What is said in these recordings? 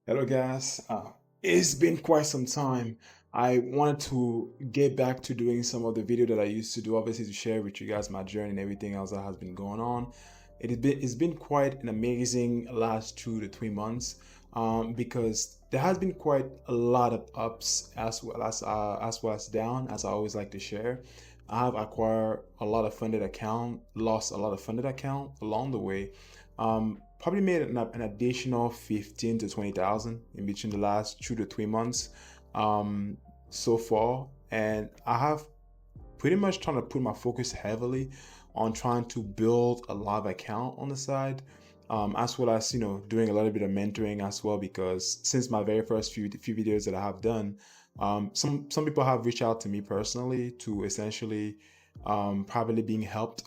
Hello, guys. It's been quite some time. I wanted to get back to doing some of the video that I used to do, obviously to share with you guys my journey and everything else that has been going on. It's been quite an amazing last 2 to 3 months, because there has been quite a lot of ups as well as down, as I always like to share. I have acquired a lot of funded account, lost a lot of funded account along the way. Probably made an additional 15 to 20,000 in between the last 2 to 3 months, um, so far, and I have pretty much trying to put my focus heavily on trying to build a live account on the side, as well as doing a little bit of mentoring as well. Because since my very first few videos that I have done, some people have reached out to me personally to essentially probably being helped,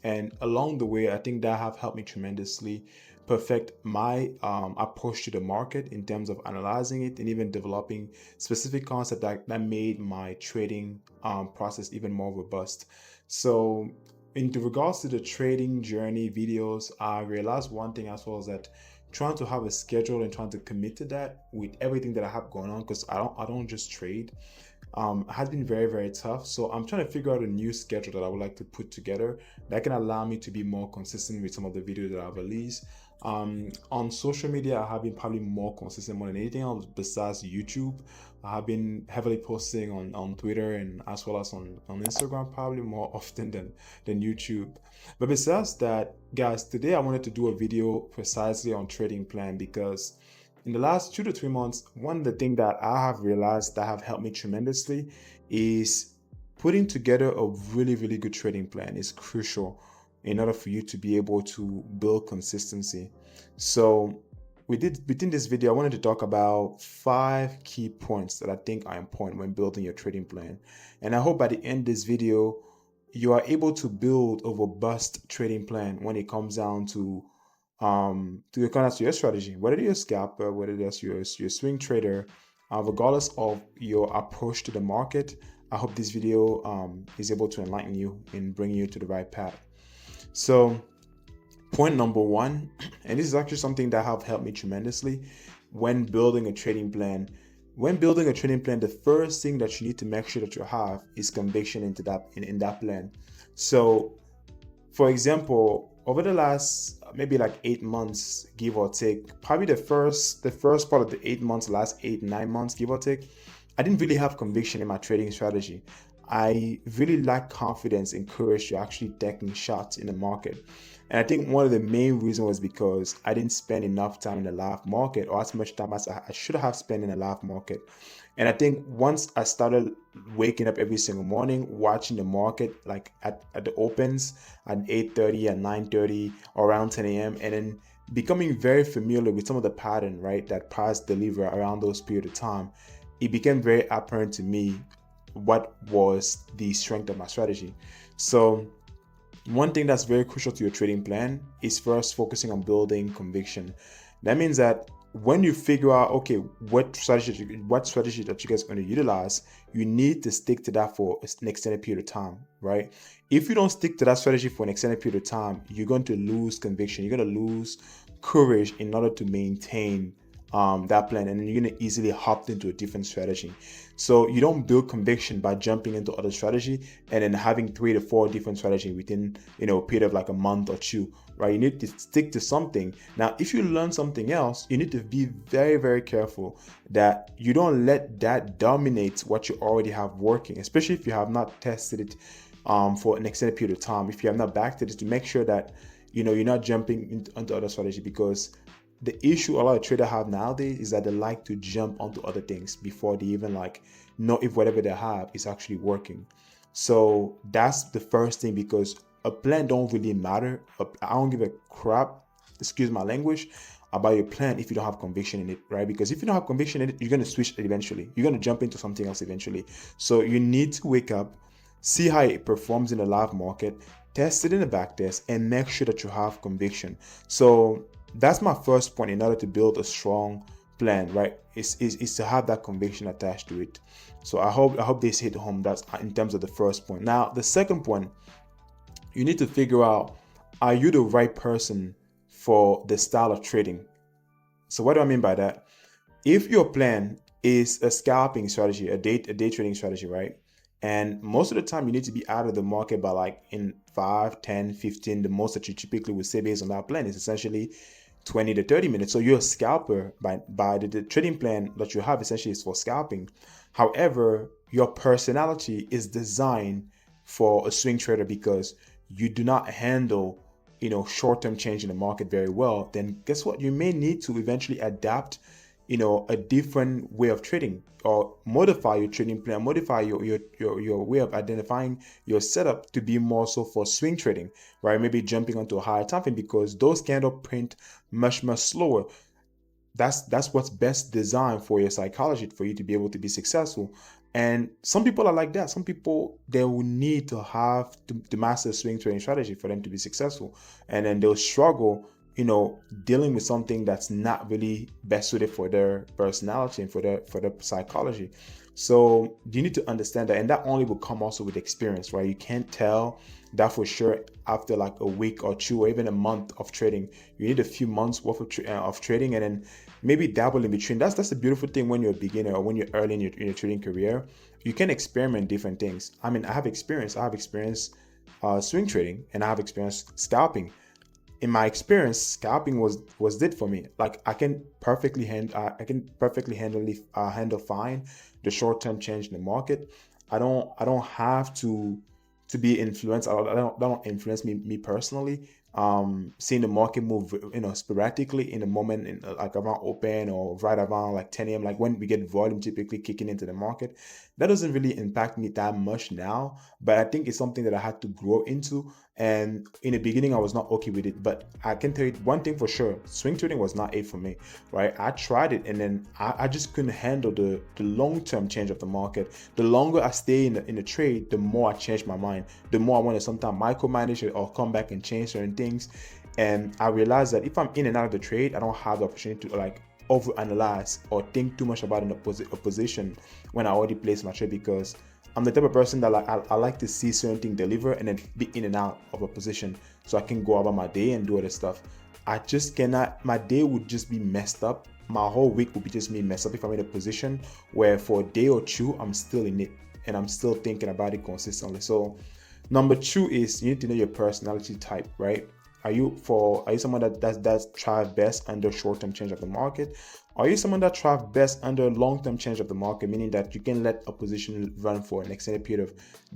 and along the way I think that have helped me tremendously perfect my approach to the market in terms of analyzing it and even developing specific concept that made my trading process even more robust. So in regards to the trading journey videos, I realized one thing as well, is that trying to have a schedule and trying to commit to that with everything that I have going on, because I don't just trade, has been very, very tough. So I'm trying to figure out a new schedule that I would like to put together that can allow me to be more consistent with some of the videos that I've released. On social media, I have been probably more consistent more than anything else besides YouTube. I have been heavily posting on Twitter and as well as on Instagram, probably more often than YouTube. But besides that, guys, today I wanted to do a video precisely on trading plan, because in the last 2 to 3 months, one of the things that I have realized that have helped me tremendously is putting together a really, really good trading plan is crucial in order for you to be able to build consistency. So within this video, I wanted to talk about 5 key points that I think are important when building your trading plan. And I hope by the end of this video, you are able to build a robust trading plan when it comes down to kind of your strategy, whether you're a scalper, whether that's your swing trader, regardless of your approach to the market. I hope this video is able to enlighten you and bring you to the right path. So point number one, and this is actually something that have helped me tremendously when building a trading plan. When building a trading plan, the first thing that you need to make sure that you have is conviction into that in that plan. So for example, over the last maybe like 8 months, give or take, probably the first part of the 8 months, last 8 9 months, give or take, I didn't really have conviction in my trading strategy. I really lacked confidence and courage to actually taking shots in the market. And I think one of the main reasons was because I didn't spend enough time in the live market, or as much time as I should have spent in the live market. And I think once I started waking up every single morning, watching the market like at the opens at 8:30 and 9:30, around 10 a.m., and then becoming very familiar with some of the pattern, right, that price deliver around those period of time, it became very apparent to me what was the strength of my strategy. So one thing that's very crucial to your trading plan is first focusing on building conviction. That means that when you figure out, okay, what strategy that you guys are going to utilize, you need to stick to that for an extended period of time, right? If you don't stick to that strategy for an extended period of time, you're going to lose conviction. You're going to lose courage in order to maintain that plan, and then you're going to easily hop into a different strategy. So you don't build conviction by jumping into other strategy and then having 3 to 4 different strategy within a period of like a month or two, right? You need to stick to something. Now if you learn something else, you need to be very, very careful that you don't let that dominate what you already have working, especially if you have not tested it for an extended period of time. If you have not backed it, to make sure that you're not jumping into other strategy. Because the issue a lot of traders have nowadays is that they like to jump onto other things before they even like know if whatever they have is actually working. So that's the first thing, because a plan don't really matter. I don't give a crap, excuse my language, about your plan if you don't have conviction in it, right? Because if you don't have conviction in it, you're going to switch eventually. You're going to jump into something else eventually. So you need to wake up, see how it performs in the live market, test it in the back test, and make sure that you have conviction. So that's my first point in order to build a strong plan, right? Is to have that conviction attached to it. So I hope this hit home. That's in terms of the first point. Now the second point, you need to figure out, are you the right person for the style of trading? So what do I mean by that? If your plan is a scalping strategy, a day trading strategy, right? And most of the time you need to be out of the market by like in 5, 10, 15. The most that you typically would say based on that plan is essentially 20 to 30 minutes. So you're a scalper by the trading plan that you have essentially is for scalping. However, your personality is designed for a swing trader because you do not handle short-term change in the market very well. Then guess what? You may need to eventually adapt a different way of trading, or modify your trading plan, modify your way of identifying your setup to be more so for swing trading, right? Maybe jumping onto a higher time frame because those candle print much slower. That's what's best designed for your psychology for you to be able to be successful. And some people are like that. Some people, they will need to have to master swing trading strategy for them to be successful, and then they'll struggle dealing with something that's not really best suited for their personality and for their psychology. So you need to understand that, and that only will come also with experience, right? You can't tell that for sure after like a week or two or even a month of trading. You need a few months worth of trading, and then maybe dabble in between. That's the beautiful thing when you're a beginner or when you're early in your trading career. You can experiment different things. I mean, I have experience swing trading, and I have experience scalping. In my experience, scalping was it for me. Like I can perfectly handle fine the short-term change in the market. I don't have to be influenced. I don't influence me personally. Seeing the market move sporadically in the moment, in like around open or right around like 10 a.m., like when we get volume typically kicking into the market, that doesn't really impact me that much now. But I think it's something that I had to grow into. And in the beginning, I was not okay with it. But I can tell you one thing for sure: swing trading was not it for me, right? I tried it, and then I just couldn't handle the long-term change of the market. The longer I stay in the trade, the more I change my mind, the more I want to sometimes micromanage it or come back and change certain things. And I realized that if I'm in and out of the trade, I don't have the opportunity to like overanalyze or think too much about a position when I already placed my trade, because I'm the type of person that I like to see certain things deliver and then be in and out of a position so I can go about my day and do other stuff. I just cannot. My day would just be messed up. My whole week would be just me messed up if I'm in a position where for a day or two I'm still in it and I'm still thinking about it consistently. So number two is you need to know your personality type, right? Are you someone that thrive best under short-term change of the market? Are you someone that thrive best under long-term change of the market, meaning that you can let a position run for an extended period of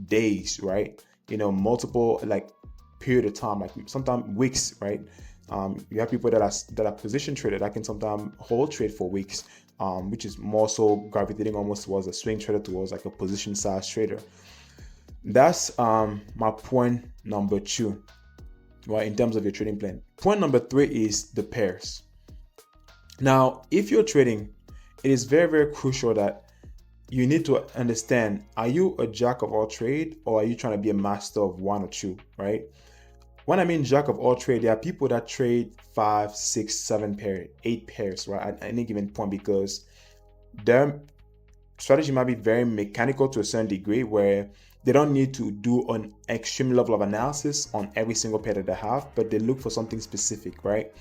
days, right? Multiple like period of time, like sometimes weeks, right? You have people that are position traded that can sometimes hold trade for weeks, which is more so gravitating almost towards a swing trader, towards like a position size trader. That's my point number two, right, in terms of your trading plan. Point number three is the pairs. Now, if you're trading, it is very crucial that you need to understand, are you a jack of all trade, or are you trying to be a master of one or two, right? When I mean jack of all trade, there are people that trade 5, 6, 7 pairs, 8 pairs, right, at any given point, because their strategy might be very mechanical to a certain degree, where they don't need to do an extreme level of analysis on every single pair that they have, but they look for something specific, right?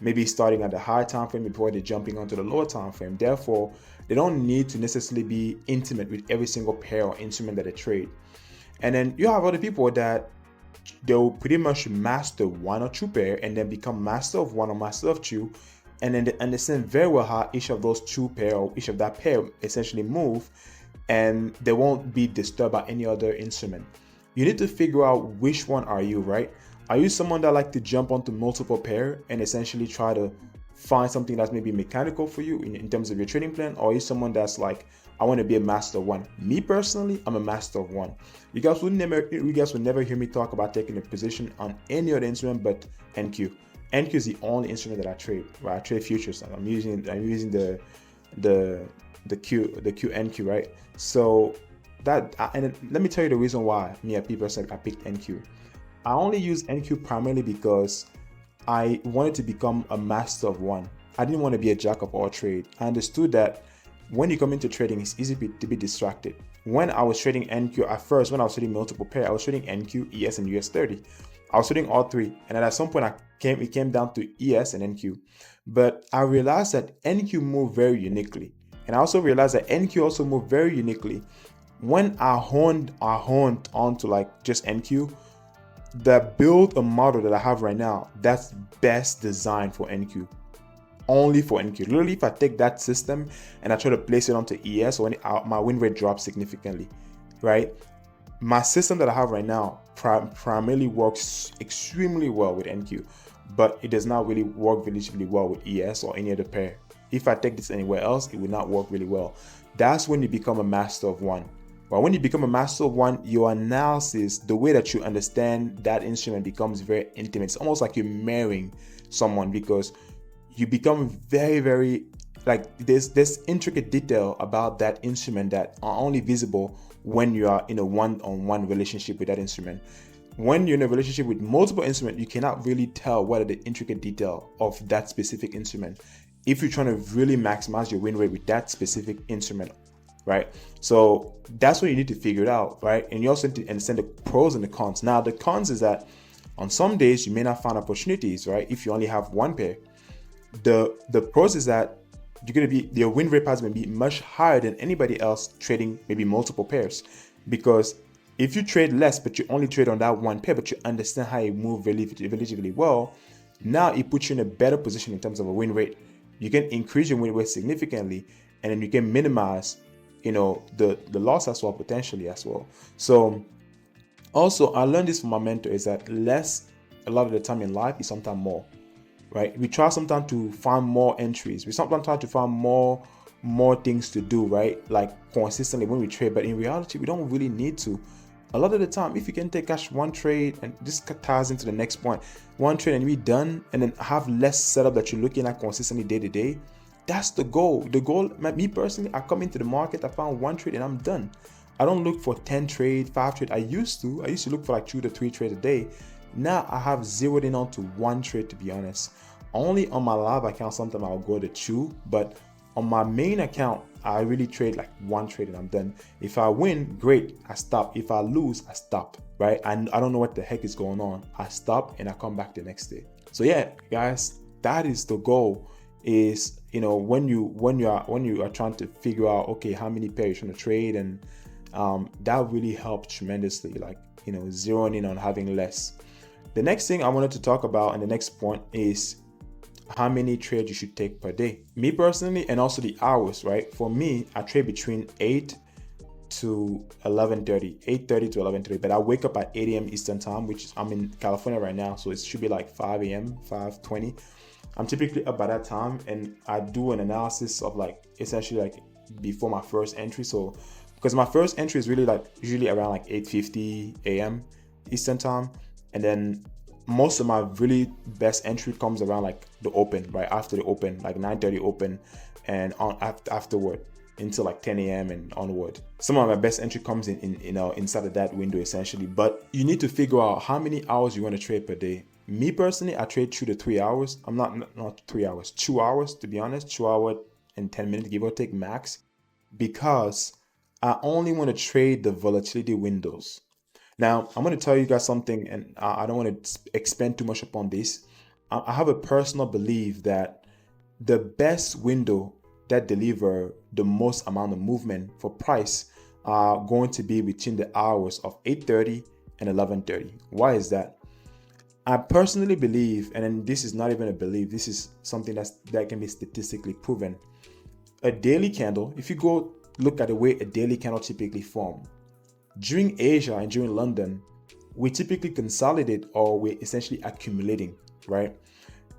Maybe starting at the higher time frame before they're jumping onto the lower time frame. Therefore, they don't need to necessarily be intimate with every single pair or instrument that they trade. And then you have other people that they'll pretty much master one or two pair and then become master of one or master of two, and then they understand very well how each of those two pair or each of that pair essentially move, and they won't be disturbed by any other instrument. You need to figure out which one are you, right? Are you someone that like to jump onto multiple pair and essentially try to find something that's maybe mechanical for you in terms of your trading plan? Or are you someone that's like, I want to be a master of one? Me personally, I'm a master of one. You guys will never hear me talk about taking a position on any other instrument but NQ. NQ is the only instrument that I trade, right? I trade futures. I'm using the QNQ, right? So and let me tell you the reason why me at people said I picked NQ. I only use NQ primarily because I wanted to become a master of one. I didn't want to be a jack of all trade. I understood that when you come into trading, it's easy to be distracted. When I was trading NQ at first, when I was trading multiple pair, I was trading NQ, ES, and US30. I was trading all three, and then at some point it came down to ES and NQ. But I realized that NQ moved very uniquely, and I also realized that NQ also moved very uniquely. When I honed onto like just NQ, the build a model that I have right now, that's best designed for NQ. Only for NQ. Literally, if I take that system and I try to place it onto ES, when my win rate drops significantly, right? My system that I have right now primarily works extremely well with NQ, but it does not really work relatively well with ES or any other pair. If I take this anywhere else, it would not work really well. That's when you become a master of one. But when you become a master of one, your analysis, the way that you understand that instrument becomes very intimate. It's almost like you're marrying someone, because you become very, very, like there's intricate detail about that instrument that are only visible when you are in a one-on-one relationship with that instrument. When you're in a relationship with multiple instruments, you cannot really tell what are the intricate detail of that specific instrument if you're trying to really maximize your win rate with that specific instrument, right? So that's what you need to figure it out, right? And you also need to understand the pros and the cons. Now, the cons is that on some days you may not find opportunities, right? If you only have one pair. The pros is that your win rate paths may be much higher than anybody else trading maybe multiple pairs, because if you trade less but you only trade on that one pair, but you understand how it moves relatively well, now it puts you in a better position in terms of a win rate. You can increase your win rate significantly, and then you can minimize the loss as well, potentially as well. So also, I learned this from my mentor, is that less a lot of the time in life is sometimes more. Right? We try sometimes to find more entries. We sometimes try to find more things to do, right? Like consistently when we trade, but in reality, we don't really need to. A lot of the time, if you can take cash one trade, and this ties into the next point, one trade and be done, and then have less setup that you're looking at consistently day to day, that's the goal. The goal, me personally, I come into the market, I found one trade and I'm done. I don't look for 10 trade, 5 trade. I used to look for like 2 to 3 trades a day. Now I have zeroed in onto one trade, to be honest. Only on my live account, sometimes I'll go to 2, but on my main account, I really trade like one trade and I'm done. If I win, great, I stop. If I lose, I stop, right? And I don't know what the heck is going on. I stop and I come back the next day. So yeah, guys, that is the goal. Is when you are trying to figure out, okay, how many pairs you're trying to trade, and that really helps tremendously. Like zeroing in on having less. The next thing I wanted to talk about, and the next point, is how many trades you should take per day. Me personally, and also the hours, right? For me, I trade between 8 to 11:30, 8:30 to 11:30, but I wake up at 8 a.m. Eastern time, which is, I'm in California right now, so it should be like 5 a.m., 5:20. I'm typically up by that time, and I do an analysis of like essentially like before my first entry. So because my first entry is really like usually around like 8:50 a.m. Eastern time, and then most of my really best entry comes around like the open, right after the open, like 9:30 open, and on afterward until like 10 a.m. and onward. Some of my best entry comes in inside of that window essentially. But you need to figure out how many hours you want to trade per day. Me personally, I trade 2 to 3 hours. I'm not 3 hours, 2 hours to be honest, 2 hours and 10 minutes, give or take max, because I only want to trade the volatility windows. Now, I'm going to tell you guys something, and I don't want to expand too much upon this. I have a personal belief that the best window that deliver the most amount of movement for price are going to be between the hours of 8:30 and 11:30. Why is that? I personally believe, and then this is not even a belief, this is something that can be statistically proven. A daily candle, if you go look at the way a daily candle typically form, during Asia and during London, we typically consolidate, or we're essentially accumulating, right?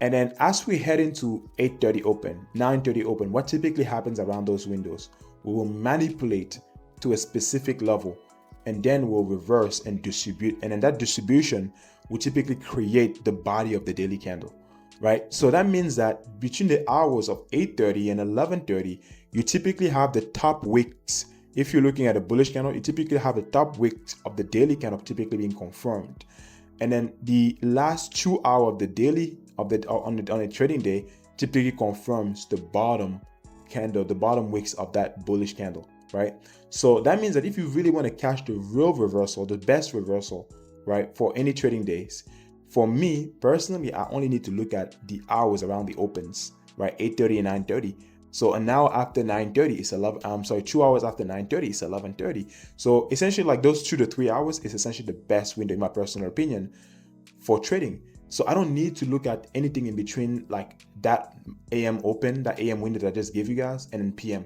And then as we head into 8:30 open, 9:30 open, what typically happens around those windows, we will manipulate to a specific level, and then we'll reverse and distribute. And then that distribution will typically create the body of the daily candle, right? So that means that between the hours of 8:30 and 11:30, you typically have the top wicks. If you're looking at a bullish candle, you typically have the top wicks of the daily candle typically being confirmed. And then the last 2 hours of the daily on a trading day typically confirms the bottom candle, the bottom wicks of that bullish candle, right? So that means that if you really want to catch the real reversal, the best reversal, right, for any trading days, For me personally, I only need to look at the hours around the opens, right? 8:30 and 9:30. So an hour after 9:30 is 11. I'm sorry, 2 hours after 9:30 is 11:30. So essentially, like those 2 to 3 hours is essentially the best window, in my personal opinion, for trading. So I don't need to look at anything in between, like that AM open, that AM window that I just gave you guys, and then PM,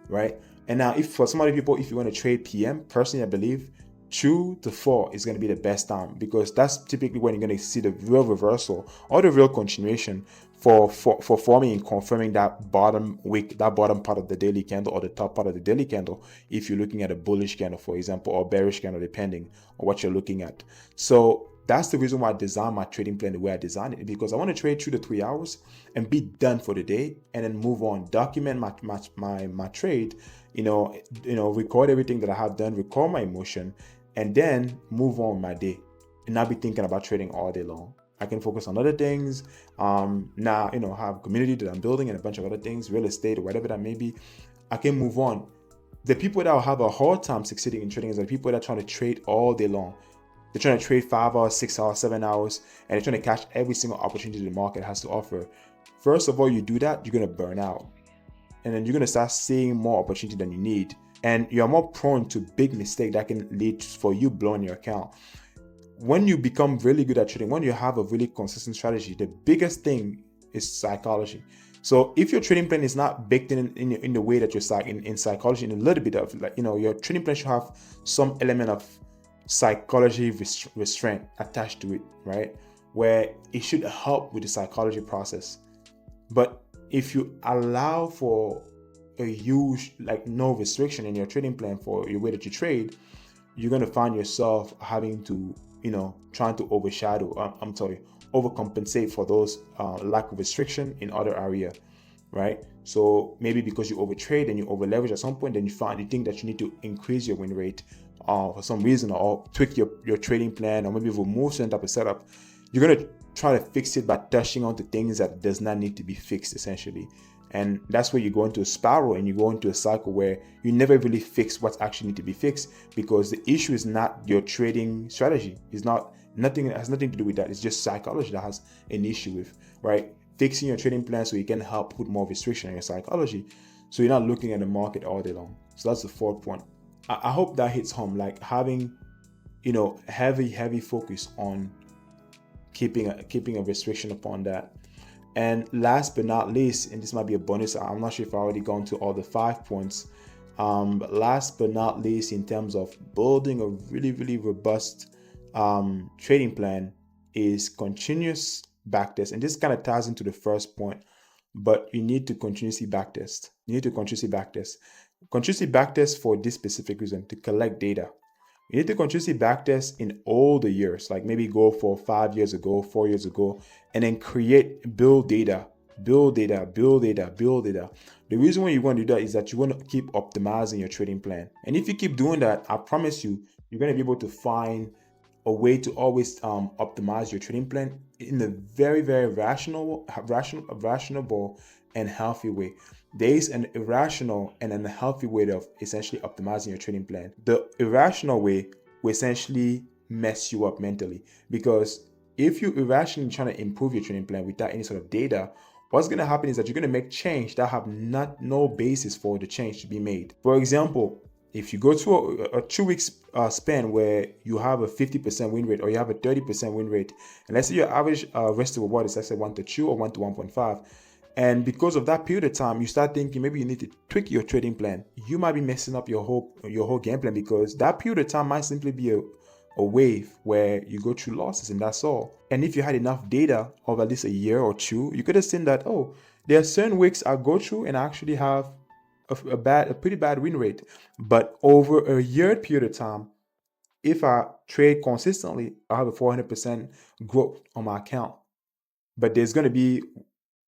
right? And now, if for some other people, if you want to trade PM, personally, I believe 2 to 4 is going to be the best time, because that's typically when you're going to see the real reversal or the real continuation for forming and confirming that bottom wick, that bottom part of the daily candle, or the top part of the daily candle, if you're looking at a bullish candle, for example, or bearish candle, depending on what you're looking at. So that's the reason why I designed my trading plan the way I designed it, because I want to trade 2 to 3 hours and be done for the day, and then move on, document my trade, record everything that I have done, record my emotion, and then move on with my day, and not be thinking about trading all day long. I can focus on other things. Now, have a community that I'm building and a bunch of other things, real estate or whatever that may be. I can move on. The people that will have a hard time succeeding in trading is the people that are trying to trade all day long. They're trying to trade 5 hours, 6 hours, 7 hours, and they're trying to catch every single opportunity the market has to offer. First of all, you do that, you're going to burn out. And then you're going to start seeing more opportunity than you need. And you're more prone to big mistake that can lead for you blowing your account. When you become really good at trading, when you have a really consistent strategy, the biggest thing is psychology. So if your trading plan is not baked in the way that you're in psychology, in a little bit of your trading plan should have some element of psychology restraint attached to it, right? Where it should help with the psychology process. But if you allow for a huge, no restriction in your trading plan for your way that you trade, you're going to find yourself having to, trying to overcompensate for those lack of restriction in other area, right? So maybe because you overtrade and you over leverage at some point, then you think that you need to increase your win rate for some reason, or tweak your trading plan, or maybe remove certain type of setup. You're going to try to fix it by touching onto things that does not need to be fixed, essentially. And that's where you go into a spiral, and you go into a cycle where you never really fix what's actually need to be fixed, because the issue is not your trading strategy. It has nothing to do with that. It's just psychology that has an issue with, right? Fixing your trading plan so you can help put more restriction on your psychology, so you're not looking at the market all day long. So that's the fourth point. I hope that hits home, like having, heavy focus on keeping a restriction upon that. And last but not least, and this might be a bonus, I'm not sure if I already gone to all the 5 points. But last but not least, in terms of building a really, really robust trading plan, is continuous backtest. And this kind of ties into the first point, but you need to continuously backtest. Continuously backtest for this specific reason, to collect data. You need to continuously backtest in all the years, like maybe go for 5 years ago, 4 years ago, and then build data. The reason why you want to do that is that you want to keep optimizing your trading plan. And if you keep doing that, I promise you, you're going to be able to find a way to always optimize your trading plan in a very, very rational and healthy way. There is an irrational and an healthy way of essentially optimizing your trading plan. The irrational way will essentially mess you up mentally, because if you irrationally trying to improve your trading plan without any sort of data, what's going to happen is that you're going to make change that have no basis for the change to be made. For example, if you go to a 2 weeks span where you have a 50% win rate, or you have a 30% win rate, and let's say your average risk to reward is, let's say, 1 to 2 or 1 to 1.5, and because of that period of time, you start thinking maybe you need to tweak your trading plan, you might be messing up your whole game plan, because that period of time might simply be a wave where you go through losses, and that's all. And if you had enough data of at least a year or two, you could have seen that, oh, there are certain weeks I go through and I actually have a pretty bad win rate. But over a year period of time, if I trade consistently, I have a 400% growth on my account. But there's going to be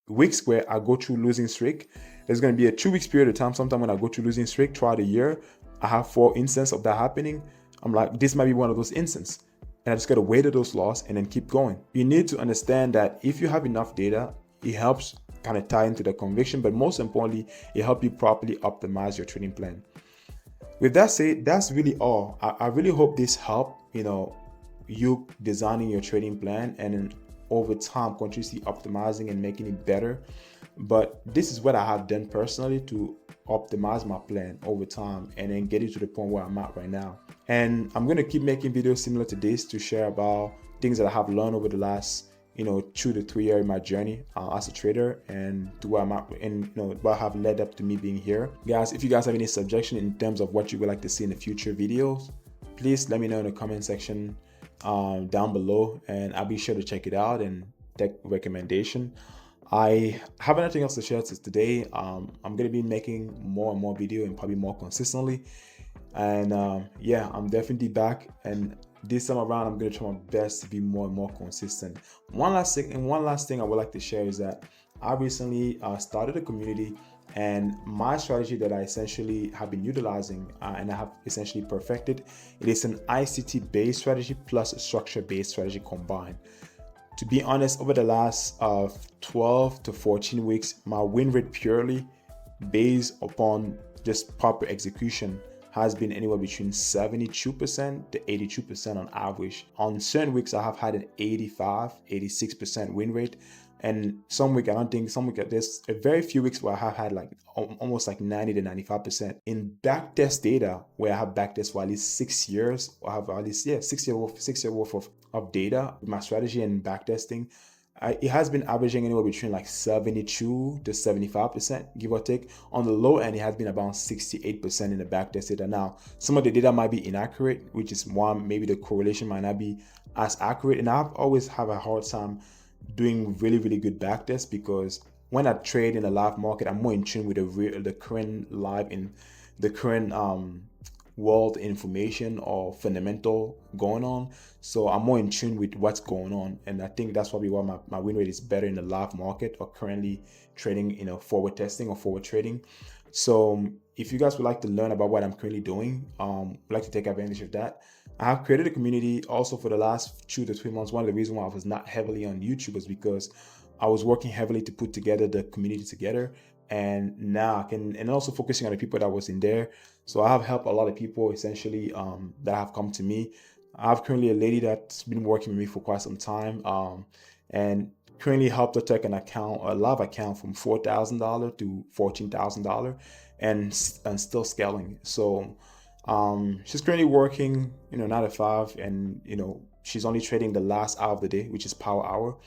weeks where I go through losing streak. There's going to be a 2 weeks period of time, sometime when I go through losing streak throughout the year. I have 4 instances of that happening. I'm like, this might be one of those instances. And I just got to wait at those losses and then keep going. You need to understand that if you have enough data, it helps kind of tie into the conviction, but most importantly, it helps you properly optimize your trading plan. With that said, that's really all. I really hope this helped, you designing your trading plan and then over time continuously optimizing and making it better. But this is what I have done personally to optimize my plan over time and then get it to the point where I'm at right now. And I'm going to keep making videos similar to this to share about things that I have learned over the last 2 to 3 years in my journey as a trader, and to where I'm at, and what have led up to me being here. Guys, if you guys have any suggestion in terms of what you would like to see in the future videos, please let me know in the comment section down below, and I'll be sure to check it out and take recommendation. I have nothing else to share today. I'm going to be making more and more video and probably more consistently. And yeah, I'm definitely back. And this time around, I'm going to try my best to be more and more consistent. One last thing I would like to share is that I recently started a community, and my strategy that I essentially have been utilizing and I have essentially perfected, it is an ICT based strategy plus a structure based strategy combined. To be honest, over the last 12 to 14 weeks, my win rate purely based upon just proper execution has been anywhere between 72% to 82% on average. On certain weeks, I have had an 86% win rate. And some week, there's a very few weeks where I have had like almost like 90 to 95%. In backtest data, where I have backtest for at least 6 years, I have at least 6 year worth of data with my strategy and backtesting. It has been averaging anywhere between like 72 to 75%, give or take. On the low end, it has been about 68% in the backtest data. Now, some of the data might be inaccurate, which is why maybe the correlation might not be as accurate. And I've always have a hard time doing really, really good backtests, because when I trade in the live market, I'm more in tune with the current world information or fundamental going on. So I'm more in tune with what's going on, and I think that's probably why my win rate is better in the live market or currently trading forward testing or forward trading. So if you guys would like to learn about what I'm currently doing, would like to take advantage of that, I have created a community also for the last 2 to 3 months. One of the reasons why I was not heavily on YouTube was because I was working heavily to put together the community together, and now I can, and also focusing on the people that was in there. So I have helped a lot of people essentially that have come to me. I have currently a lady that's been working with me for quite some time, and currently helped her take a live account from $4,000 to $14,000, and still scaling. So she's currently working 9 to 5, and she's only trading the last hour of the day, which is power hour.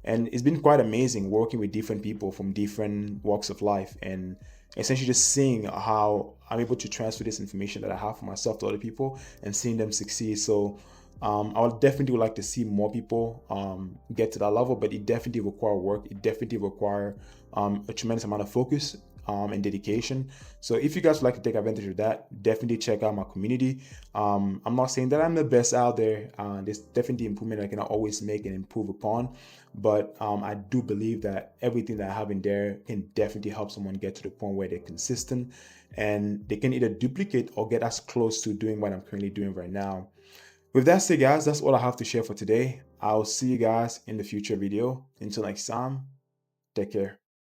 And it's been quite amazing working with different people from different walks of life, and essentially just seeing how I'm able to transfer this information that I have for myself to other people and seeing them succeed. So I would definitely like to see more people get to that level, but it definitely require work. It definitely require a tremendous amount of focus and dedication. So if you guys would like to take advantage of that, definitely check out my community. I'm not saying that I'm the best out there. There's definitely improvement I can always make and improve upon, but I do believe that everything that I have in there can definitely help someone get to the point where they're consistent and they can either duplicate or get as close to doing what I'm currently doing right now. With that said, guys, that's all I have to share for today. I'll see you guys in the future video. Until next time, take care.